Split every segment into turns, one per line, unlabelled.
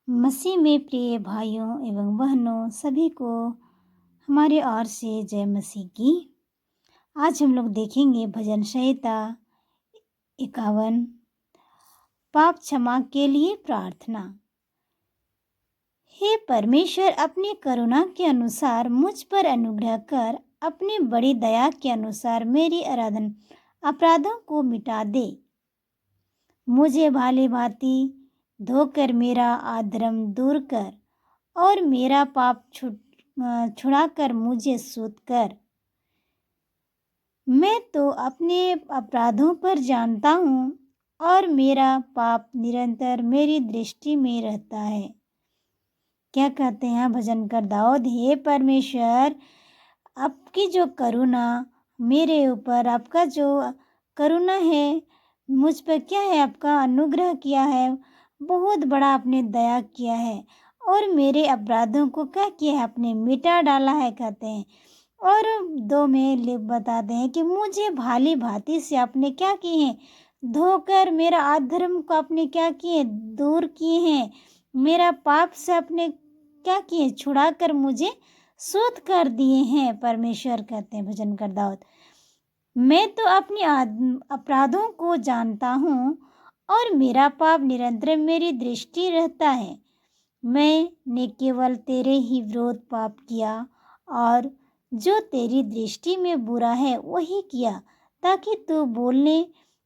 मसीह में प्रिय भाइयों एवं बहनों सभी को हमारी ओर से जय मसीह की। आज हम लोग देखेंगे भजन संहिता 51 पाप क्षमा के लिए प्रार्थना। हे परमेश्वर, अपनी करुणा के अनुसार मुझ पर अनुग्रह कर, अपनी बड़ी दया के अनुसार मेरी अपराधों को मिटा दे। मुझे भाली भांति धोकर मेरा अधर्म दूर कर और मेरा पाप छुड़ाकर मुझे शुद्ध कर। मैं तो अपने अपराधों पर जानता हूँ और मेरा पाप निरंतर मेरी दृष्टि में रहता है। क्या कहते हैं भजनकर दाऊद, हे परमेश्वर, आपकी जो करुणा मेरे ऊपर, आपका जो करुणा है मुझ पर, क्या है, आपका अनुग्रह किया है, बहुत बड़ा आपने दया किया है और मेरे अपराधों को क्या किया है, आपने मिटा डाला है कहते हैं। और 2 में बताते हैं कि मुझे भाली भांति से आपने क्या किए हैं, धोकर मेरा अधर्म को आपने क्या किए, दूर किए हैं। मेरा पाप से आपने क्या किए, छुड़ाकर मुझे शुद्ध कर दिए हैं। परमेश्वर कहते हैं भजनकर दाऊद, मैं तो अपने अपराधों को जानता हूँ और मेरा पाप निरंतर मेरी दृष्टि रहता है। मैंने केवल तेरे ही विरोध पाप किया और जो तेरी दृष्टि में बुरा है वही किया, ताकि तू बोलने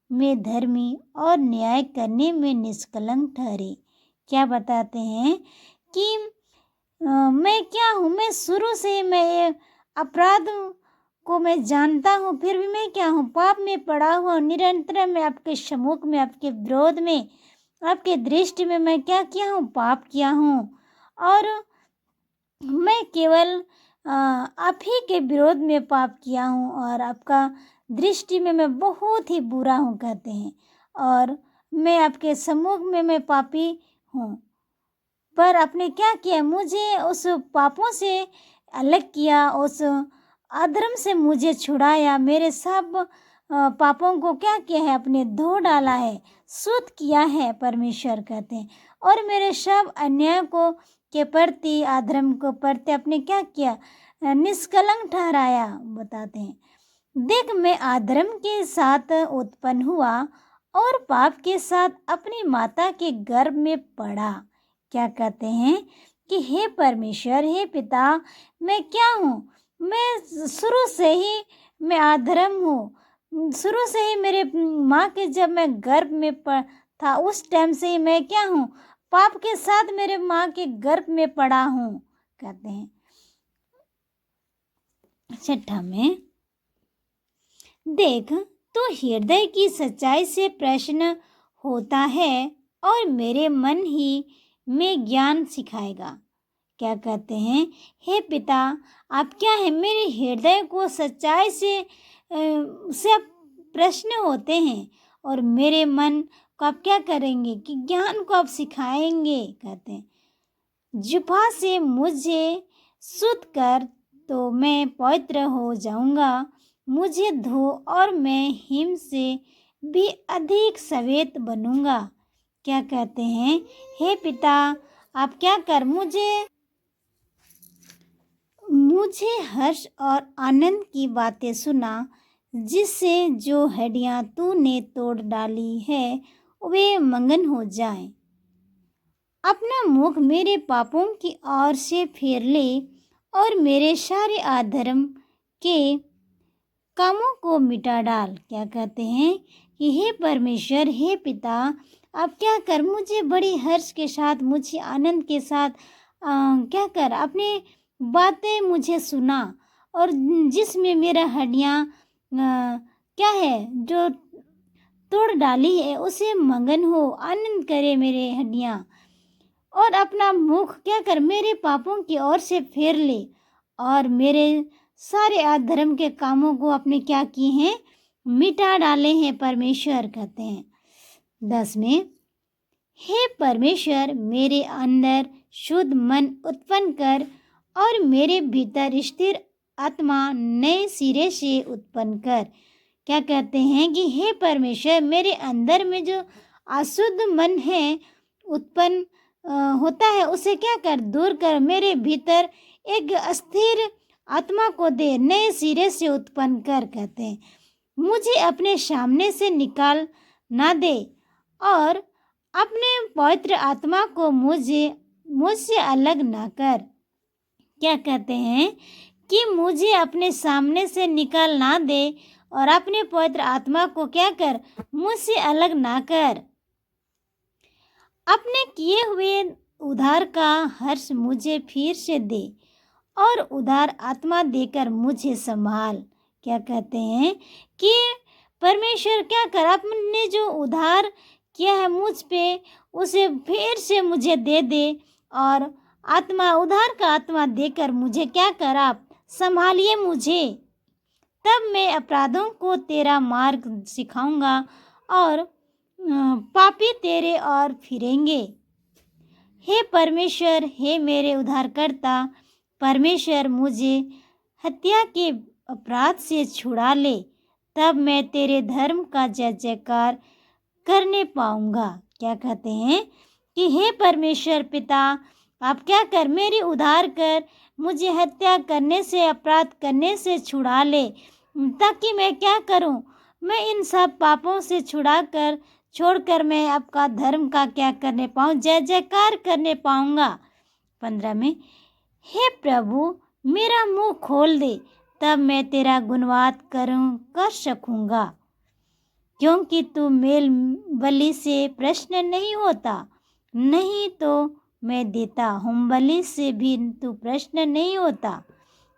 में धर्मी और न्याय करने में निष्कलंक ठहरे। क्या बताते हैं कि मैं क्या हूँ, मैं शुरू से मैं अपराध को मैं जानता हूँ, फिर भी मैं क्या हूँ, पाप में पड़ा हुआ निरंतर मैं आपके सम्मुख में, आपके विरोध में, आपके दृष्टि में मैं क्या किया हूँ, पाप किया हूँ। और मैं केवल आप ही के विरोध में पाप किया हूँ और आपका दृष्टि में मैं बहुत ही बुरा हूँ कहते हैं। और मैं आपके सम्मुख में मैं पापी हूँ, पर आपने क्या किया, मुझे उस पापों से अलग किया, उस अधर्म से मुझे छुड़ाया, मेरे सब पापों को क्या किया है, अपने धो डाला है, शुद्ध किया है। परमेश्वर कहते हैं, और मेरे सब अन्याय को के प्रति, अधर्म को प्रति आपने क्या किया, निष्कलंक ठहराया। बताते हैं, देख मैं अधर्म के साथ उत्पन्न हुआ और पाप के साथ अपनी माता के गर्भ में पड़ा। क्या कहते हैं कि हे परमेश्वर, हे पिता, मैं क्या हूँ, मैं शुरू से ही मैं अधर्म हूँ। शुरू से ही मेरे माँ के जब मैं गर्भ में था उस टाइम से ही मैं क्या हूँ, पाप के साथ मेरे माँ के गर्भ में पड़ा हूँ। कहते हैं 6 में, देख तो हृदय की सच्चाई से प्रश्न होता है और मेरे मन ही में ज्ञान सिखाएगा। क्या कहते हैं, हे पिता, आप क्या है, मेरे हृदय को सच्चाई से आप प्रश्न होते हैं और मेरे मन को आप क्या करेंगे कि ज्ञान को आप सिखाएंगे। कहते हैं, जिह्वा से मुझे शुद्ध कर तो मैं पवित्र हो जाऊंगा, मुझे धो और मैं हिम से भी अधिक सफेद बनूंगा। क्या कहते हैं, हे पिता, आप क्या कर, मुझे हर्ष और आनंद की बातें सुना, जिससे जो हड्डियां तूने तोड़ डाली है वे मगन हो जाएं। अपना मुख मेरे पापों की ओर से फेर ले और मेरे सारे अधर्म के कामों को मिटा डाल। क्या कहते हैं कि हे परमेश्वर, हे पिता, आप क्या कर, मुझे बड़ी हर्ष के साथ, मुझे आनंद के साथ क्या कर, अपने बातें मुझे सुना, और जिसमें मेरा हड्डियाँ क्या है जो तोड़ डाली है उसे मगन हो, आनंद करे मेरे हड्डियाँ, और अपना मुख क्या कर, मेरे पापों की ओर से फेर ले और मेरे सारे अधर्म के कामों को अपने क्या किए हैं, मिटा डाले हैं। परमेश्वर कहते हैं 10 में, हे परमेश्वर, मेरे अंदर शुद्ध मन उत्पन्न कर और मेरे भीतर स्थिर आत्मा नए सिरे से उत्पन्न कर। क्या कहते हैं कि हे परमेश्वर, मेरे अंदर में जो अशुद्ध मन है उत्पन्न होता है उसे क्या कर दूर कर, मेरे भीतर एक अस्थिर आत्मा को दे, नए सिरे से उत्पन्न कर, कहते हैं। मुझे अपने सामने से निकाल ना दे और अपने पवित्र आत्मा को मुझसे अलग ना कर। क्या कहते हैं कि मुझे अपने सामने से निकाल ना दे और अपने पवित्र आत्मा को क्या कर, मुझसे अलग ना कर। अपने किए हुए उद्धार का हर्ष मुझे फिर से दे और उद्धार आत्मा देकर मुझे संभाल। क्या कहते हैं कि परमेश्वर क्या कर, अपने जो उद्धार किया है मुझ पे उसे फिर से मुझे दे दे और आत्मा, उद्धार का आत्मा देकर मुझे क्या कर, आप संभालिए मुझे। तब मैं अपराधों को तेरा मार्ग सिखाऊंगा और पापी तेरे और फिरेंगे। हे परमेश्वर, हे मेरे उद्धारकर्ता परमेश्वर, मुझे हत्या के अपराध से छुड़ा ले, तब मैं तेरे धर्म का जय जयकार करने पाऊंगा। क्या कहते हैं कि हे परमेश्वर पिता, आप क्या कर, मेरी उद्धार कर, मुझे हत्या करने से, अपराध करने से छुड़ा ले, ताकि मैं क्या करूं, मैं इन सब पापों से छोड़कर मैं आपका धर्म का क्या करने पाऊं, जय जयकार करने पाऊंगा। 15 में, हे प्रभु मेरा मुंह खोल दे, तब मैं तेरा गुणवाद कर सकूंगा, क्योंकि तू मेल बलि से प्रश्न नहीं होता, नहीं तो मैं देता, होम बलि से भी तू प्रश्न नहीं होता।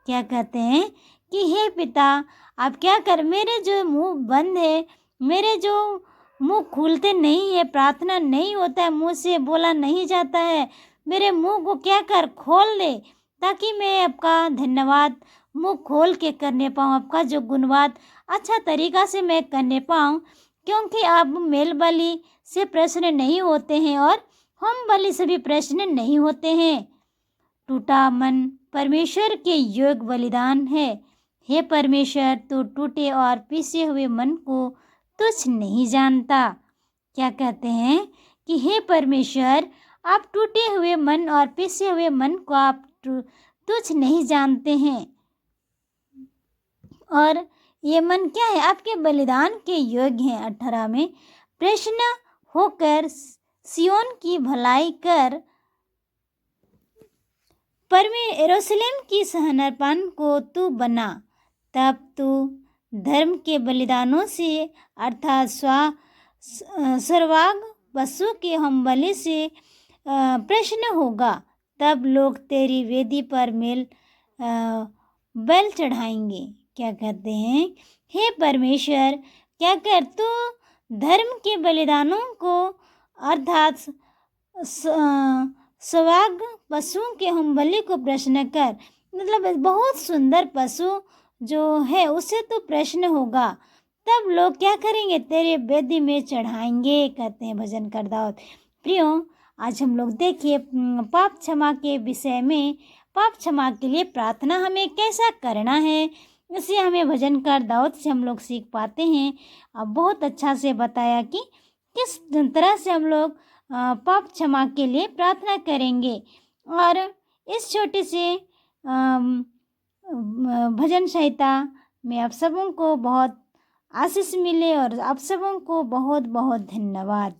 क्या कहते हैं कि हे पिता, आप क्या कर, मेरे जो मुंह बंद है, मेरे जो मुंह खुलते नहीं है, प्रार्थना नहीं होता है, मुंह से बोला नहीं जाता है, मेरे मुंह को क्या कर, खोल दे, ताकि मैं आपका धन्यवाद मुंह खोल के करने पाऊँ, आपका जो गुणवाद अच्छा तरीका से मैं करने पाऊँ, क्योंकि आप मेल बलि से प्रश्न नहीं होते हैं और होम बलि से भी प्रश्न नहीं होते हैं। टूटा मन परमेश्वर के योग्य बलिदान है। हे परमेश्वर, तू टूटे और पिसे हुए मन को तुच्छ नहीं जानता। क्या कहते हैं कि हे परमेश्वर, आप टूटे हुए मन और पिसे हुए मन को आप तुच्छ नहीं जानते हैं, और ये मन क्या है, आपके बलिदान के योग्य है। 18 में, प्रसन्न होकर सियोन की भलाई कर, यरूशलेम की सहनपान को तू बना, तब तू धर्म के बलिदानों से अर्थात सर्वांग पशु के होम बलि से प्रसन्न होगा। तब लोग तेरी वेदी पर बैल चढ़ाएंगे। क्या कहते हैं, हे परमेश्वर, क्या कर, तू धर्म के बलिदानों को अर्थात स्वभाग पशुओं के होम बलि को प्रश्न कर, मतलब बहुत सुंदर पशु जो है उसे तो प्रश्न होगा, तब लोग क्या करेंगे, तेरे वेदी में चढ़ाएंगे, कहते हैं भजनकर दाऊद। प्रियो, आज हम लोग देखिए पाप क्षमा के विषय में, पाप क्षमा के लिए प्रार्थना हमें कैसा करना है, इसे हमें भजनकर दाऊद से हम लोग सीख पाते हैं। अब बहुत अच्छा से बताया कि किस तरह से हम लोग पाप क्षमा के लिए प्रार्थना करेंगे। और इस छोटे से भजन संहिता में आप सबों को बहुत आशीष मिले और आप सबों को बहुत बहुत धन्यवाद।